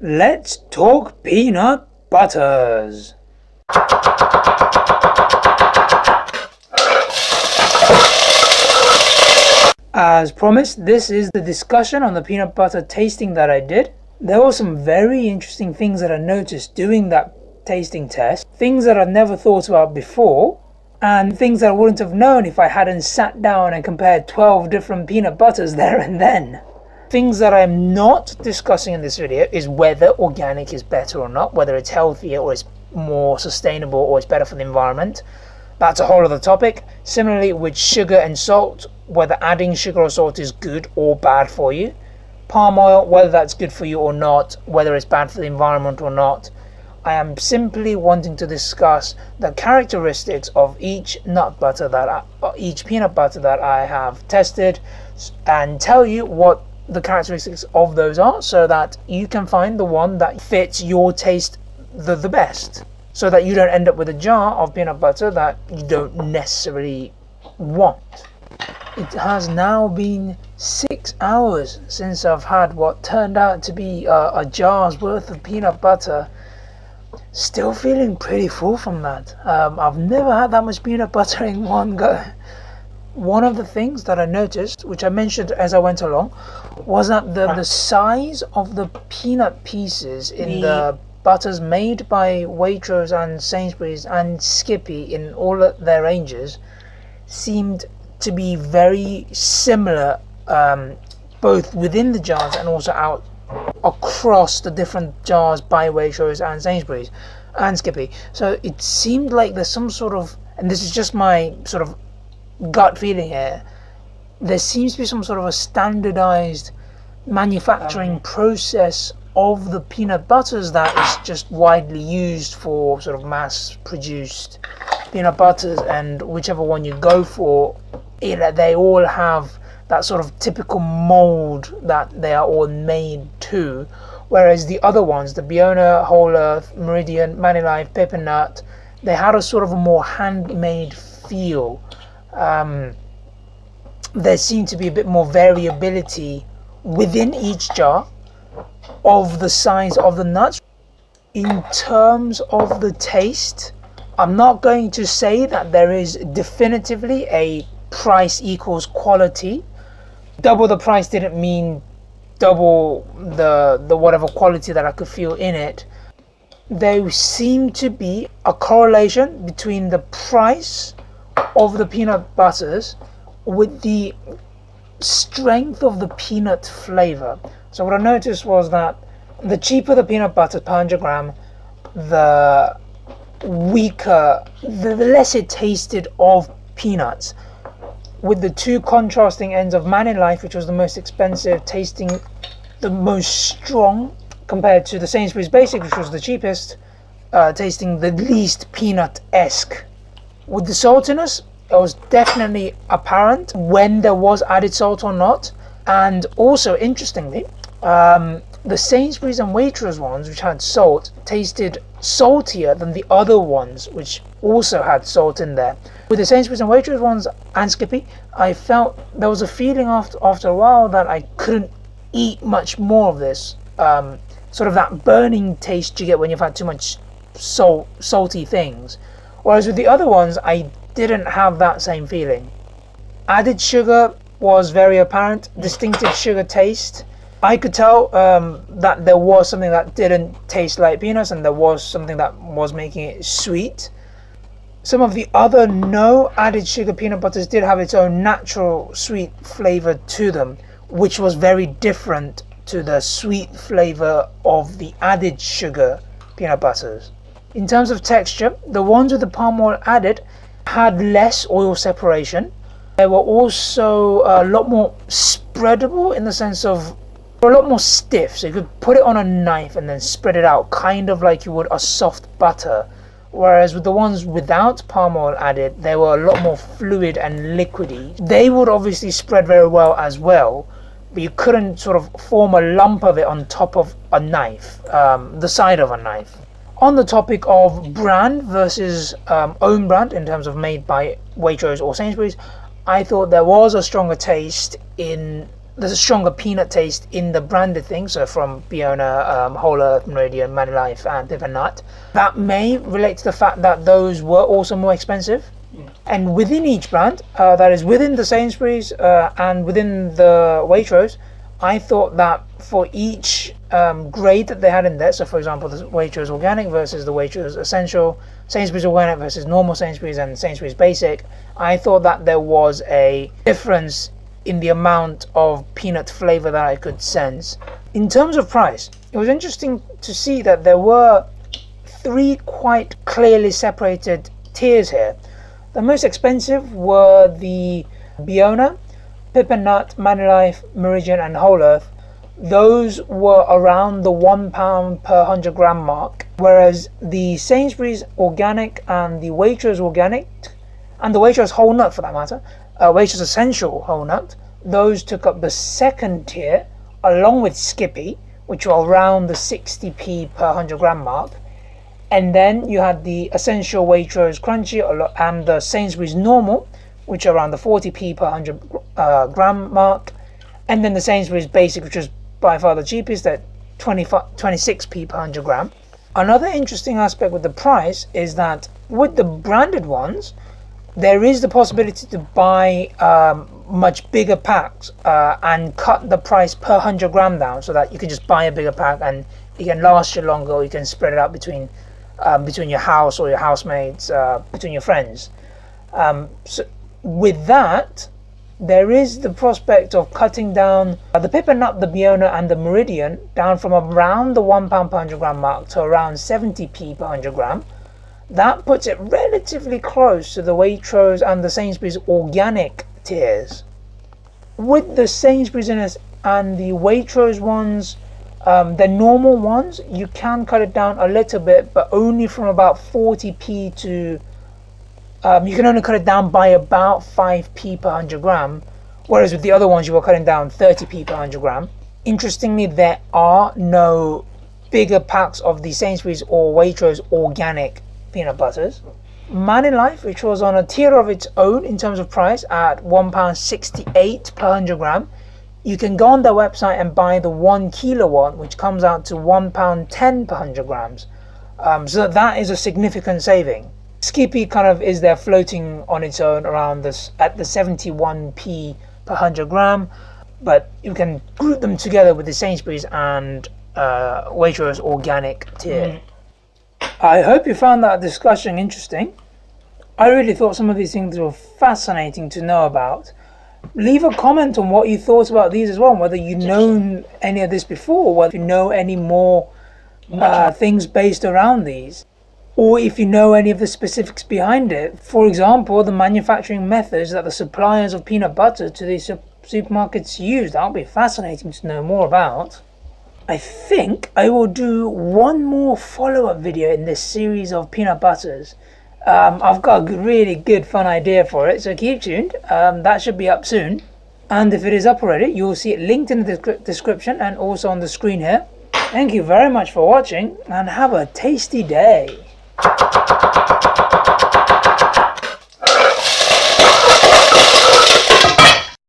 Let's talk peanut butters. As promised, this is the discussion on the peanut butter tasting that I did. There were some very interesting things that I noticed doing that tasting test, things that I'd never thought about before, and things that I wouldn't have known if I hadn't sat down and compared 12 different peanut butters there and then. Things that I'm not discussing in this video is whether organic is better or not, whether it's healthier or it's more sustainable or it's better for the environment. That's a whole other topic. Similarly with sugar and salt, whether adding sugar or salt is good or bad for you. Palm oil, whether that's good for you or not, whether it's bad for the environment or not. I am simply wanting to discuss the characteristics of each peanut butter that I have tested and tell you what the characteristics of those are, so that you can find the one that fits your taste the best, so that you don't end up with a jar of peanut butter that you don't necessarily want. It has now been 6 hours since I've had what turned out to be a jar's worth of peanut butter. Still feeling pretty full from that. I've never had that much peanut butter in one go. One of the things that I noticed, which I mentioned as I went along, was that the size of the peanut pieces in the butters made by Waitrose and Sainsbury's and Skippy in all of their ranges seemed to be very similar, both within the jars and also out across the different jars by Waitrose and Sainsbury's and Skippy. So it seemed like there's some sort of, and this is just my sort of gut feeling here, there seems to be some sort of a standardized manufacturing process of the peanut butters that is just widely used for sort of mass produced peanut butters, and whichever one you go for, they all have that sort of typical mold that they are all made to, whereas the other ones, the Biona, Whole Earth, Meridian, Manilife, Pepper Nut, they had a sort of a more handmade feel. There seemed to be a bit more variability within each jar of the size of the nuts. In terms of the taste, I'm not going to say that there is definitively a price equals quality. Double the price didn't mean double the whatever quality that I could feel in it. There seemed to be a correlation between the price of the peanut butters with the strength of the peanut flavor. So what I noticed was that the cheaper the peanut butter per 100 gram, the weaker, the less it tasted of peanuts. With the two contrasting ends of Manilife, which was the most expensive, tasting the most strong, compared to the Sainsbury's Basic, which was the cheapest, tasting the least peanut-esque. With the saltiness, it was definitely apparent when there was added salt or not. And also, interestingly, the Sainsbury's and Waitrose ones, which had salt, tasted saltier than the other ones, which also had salt in there. With the Sainsbury's and Waitrose ones and Skippy, I felt there was a feeling after a while that I couldn't eat much more of this. Sort of that burning taste you get when you've had too much salty things. Whereas with the other ones, I didn't have that same feeling. Added sugar was very apparent, distinctive sugar taste. I could tell that there was something that didn't taste like peanuts, and there was something that was making it sweet. Some of the other no added sugar peanut butters did have its own natural sweet flavor to them, which was very different to the sweet flavor of the added sugar peanut butters. In terms of texture, the ones with the palm oil added had less oil separation. They were also a lot more spreadable, in the sense of a lot more stiff, so you could put it on a knife and then spread it out, kind of like you would a soft butter. Whereas with the ones without palm oil added, they were a lot more fluid and liquidy. They would obviously spread very well as well, but you couldn't sort of form a lump of it on top of a knife, the side of a knife. On the topic of brand versus own brand, in terms of made by Waitrose or Sainsbury's, I thought there was a stronger taste in there's a stronger peanut taste in the branded things, so from Biona, Whole Earth, Meridian, Manilife, and Pip and Nut. That may relate to the fact that those were also more expensive. And within each brand, that is within the Sainsbury's and within the Waitrose, I thought that for each grade that they had in there, so for example, the Waitrose Organic versus the Waitrose Essential, Sainsbury's Organic versus normal Sainsbury's, and Sainsbury's Basic, I thought that there was a difference in the amount of peanut flavour that I could sense. In terms of price, it was interesting to see that there were 3 quite clearly separated tiers here. The most expensive were the Biona, Pip and Nut, Manilife, Meridian, and Whole Earth. Those were around the £1 per 100 gram mark, whereas the Sainsbury's Organic and the Waitrose Organic, and the Waitrose Whole Nut for that matter, Waitrose Essential Whole Nut, those took up the second tier, along with Skippy, which were around the 60p per 100 gram mark. And then you had the Essential Waitrose Crunchy and the Sainsbury's Normal, which are around the 40p per 100 gram mark. And then the Sainsbury's Basic, which was by far the cheapest at 26p per 100 gram. Another interesting aspect with the price is that with the branded ones, there is the possibility to buy much bigger packs and cut the price per 100 gram down, so that you can just buy a bigger pack and it can last you longer, or you can spread it out between your house or your housemates, between your friends. So with that, there is the prospect of cutting down the Pip and Nut, the Biona, and the Meridian down from around the £1 per 100 gram mark to around 70p per 100 gram. That puts it relatively close to the Waitrose and the Sainsbury's Organic tiers. With the Sainsbury's and the Waitrose ones, the normal ones, you can cut it down a little bit, but only from about 40p to you can only cut it down by about 5p per 100 gram, whereas with the other ones you were cutting down 30p per 100 gram. Interestingly, there are no bigger packs of the Sainsbury's or Waitrose Organic peanut butters. Manilife, which was on a tier of its own in terms of price at £1.68 per 100 gram, you can go on their website and buy the 1 kilo one, which comes out to £1.10 per 100 grams. So that is a significant saving. Skippy kind of is there floating on its own around this at the 71p per 100 gram, but you can group them together with the Sainsbury's and Waitrose Organic tier. I hope you found that discussion interesting. I really thought some of these things were fascinating to know about. Leave a comment on what you thought about these as well, whether you've known any of this before, whether you know any more things based around these, or if you know any of the specifics behind it. For example, the manufacturing methods that the suppliers of peanut butter to these supermarkets use. That would be fascinating to know more about. I think I will do one more follow-up video in this series of peanut butters. I've got a really good fun idea for it, so keep tuned. That should be up soon. And if it is up already, you'll see it linked in the description and also on the screen here. Thank you very much for watching and have a tasty day.